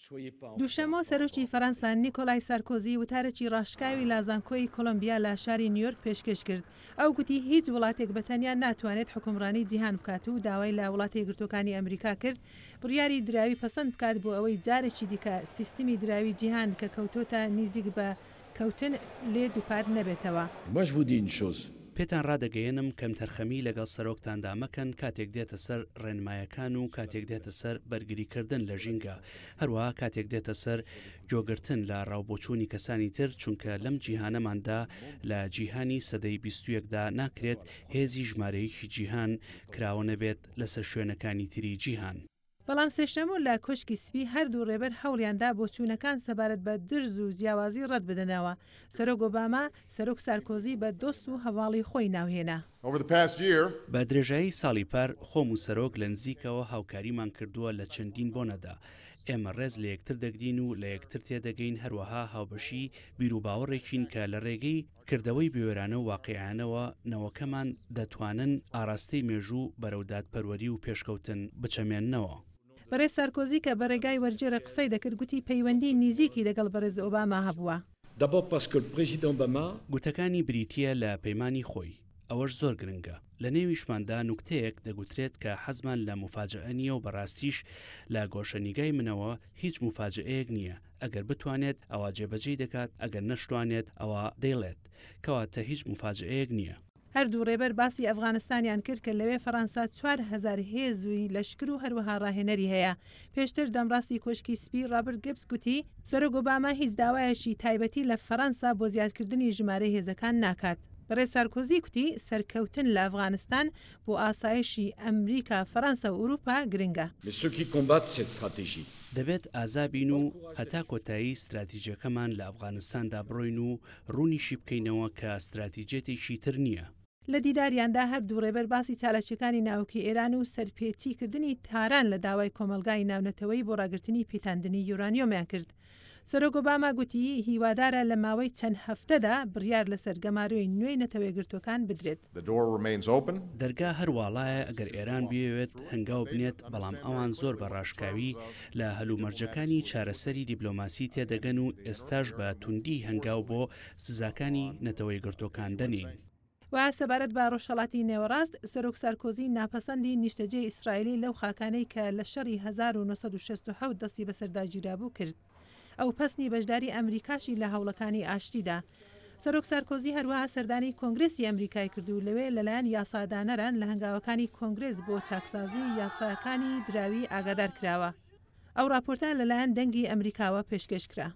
دووشەمە سەرۆکی فەڕەنسا نیکۆلای سارکۆزی وتارێکی ڕاشکاوی لازانکۆی کۆلۆمبیا لە شاری نیویۆرک پێشکەش کرد. ئەو گوتی هیچ وڵاتێک بەتەنیا ناتوانێت حکومڕانی جیهان بکات و داوای لە وڵاتە یەکگرتووەکانی ئەمریکا کرد بڕیاری دراوی پەسەند بکات بۆ ئەوەی جارێکی دیکە سیستمی دراوی جیهان کە کەوتۆتە نزیک بە کەوتن لێ دووپات نەبێتەوە. پێتان ڕادەگەیەنم کەم تەرخەمی لەگەڵ سەرۆکتاندا مەکەن کاتێک دێتە سەر ڕێنمایەکان و کاتێک دێتە سەر بەرگریکردن لە ژینگە، هەروەها کاتێک دێتە سەر جۆگرتن لە ڕاوبۆچوونی کەسانی تر، چونکە لەم جیهانەماندا لە جیهانی سەدەی 21دا ناکرێت هێزی ژمارەیەکی جیهان کراوە نەبێت لەسەر شوێنەکانی تری جیهان. بەڵام سێشەمە لە کۆشکی سپی هەردوو ڕێبەر هەوڵیاندا بۆ چوونەکان سەبارەت بە درز و جیاوازی ڕەت بدەنەوە. سەرۆک ئۆباما سەرۆک سارکۆزی بە دۆست و هەواڵی خۆی ناوهێنا. بە درێژایی ساڵی پار خۆم و سەرۆک لە نزیکەوە هاوکاریمان کردووە لە چەندین بۆنەدا. ئێمە ڕێز لە یەکتر دەگرین و لە یەکتر تێدەگەین، هەروەها هاوبەشی بیر و باوەڕێکین کە لە ڕێگەی کردەوەی بێوێرانە و واقعیانەوە نەوەکەمان دەتوانن ئاراستەی مێژوو بەرەودادپەروەری و پێشکەوتن بچەمێننەوە. بەڕێز سارکۆزی کە بەڕێگای وەرجێرە قسەی دەکرد گوتی پەیوەندی نزیکی لەگەڵ بەڕێز ئۆباما هەبووە. گوتەکانی بریتیە لە پەیمانی خۆی، ئەوەش زۆر گرنگە. لە نێویشماندا نوکتەیەک دەگوترێت کە حەزمان لە مفاجئە نییە و بەڕاستیش لە گۆشەنیگای منەوە هیچ مفاجئەیەک نییە. ئەگەر بتوانێت ئەوە جێبەجێی دەکات، ئەگەر نەشتوانێت ئەوە دەیڵێت، کەواتە هیچ مفاجئەیەک نییە. هەردوو ڕێبەر باسی ئەفغانستانیان کرد کە لەوێ فەڕەنسا 4000 هێزووی لەشکر و هەروەها ڕاهێنەری هەیە. پێشتر دەمڕاستی کۆشکی سپی ڕابرت گبس گوتی سەرۆک ئۆباما هیچ داوایەکی تایبەتی لە فەڕەنسا بۆ زیادکردنی ژمارەی هێزەکان ناکات. بەڕێز سارکۆزی کوتی سەرکەوتن لە ئەفغانستان بۆ ئاسایشی ئەمریکا، فەڕەنسا و ئوروپا گرنگە. دەبێت ئازابین و هەتا کۆتایی استراتیجیەکەمان لە ئەفغانستاندا بڕۆین و ڕوونیشی بکەینەوە کە استراتیجێتێکی تر نییە. لە دیداریاندا هەردوو ڕێبەر باسی چالەکیەکانی ناوکی ئێران و سەرپێچیکردنی تاران لە داوای کۆمەلگای ناونەتەوەی بۆ ڕاگررتنی پێتاندنی یورانیۆمیان کرد. سەرۆک ئۆباما گوتی هیوادارە لە ماوەی چەند هەفتەدا بڕیار لە سەرگەماروی نوێی نەتەوەیەگرتوەکان بدرێت. دەرگا هەروواڵایە ئەگەر ئێران بێوێت هەنگاو بنێت، بەڵام ئەوان زۆر بە ڕاشکاوی لە هەلومەرجەکانی چارەسەری دیبلۆماسی تێدەگەن و ئێستاش بە توندی هەنگاو بۆ سزاکانی نەتەوەیەگرتوەکان دەنین. و سەبارەت بە ڕۆژهەڵاتی نێوەڕاست، سەرۆک سارکۆزی ناپەسەندی نیشتەجێ ئیسرائیلی لەو خاکانەی کە لە شەڕی 1967 دەستی بەسەرداگیرابوو کرد. ئەو پەسنی بەشداری ئەمریکاشی لە هەوڵەکانی ئاشتیدا. سەرۆک سارکۆزی هەروەها سەردانی کۆنگرێسی ئەمریکای کردو لەوێ لەلایەن یاسادانەران لە هەنگاوەکانی کۆنگرێس بۆ چاکسازی یاساکانی دراوی ئاگادار کراوە. ئەو راپۆرتە لەلایەن دەنگی ئەمریکاوە پێشکەش کرا.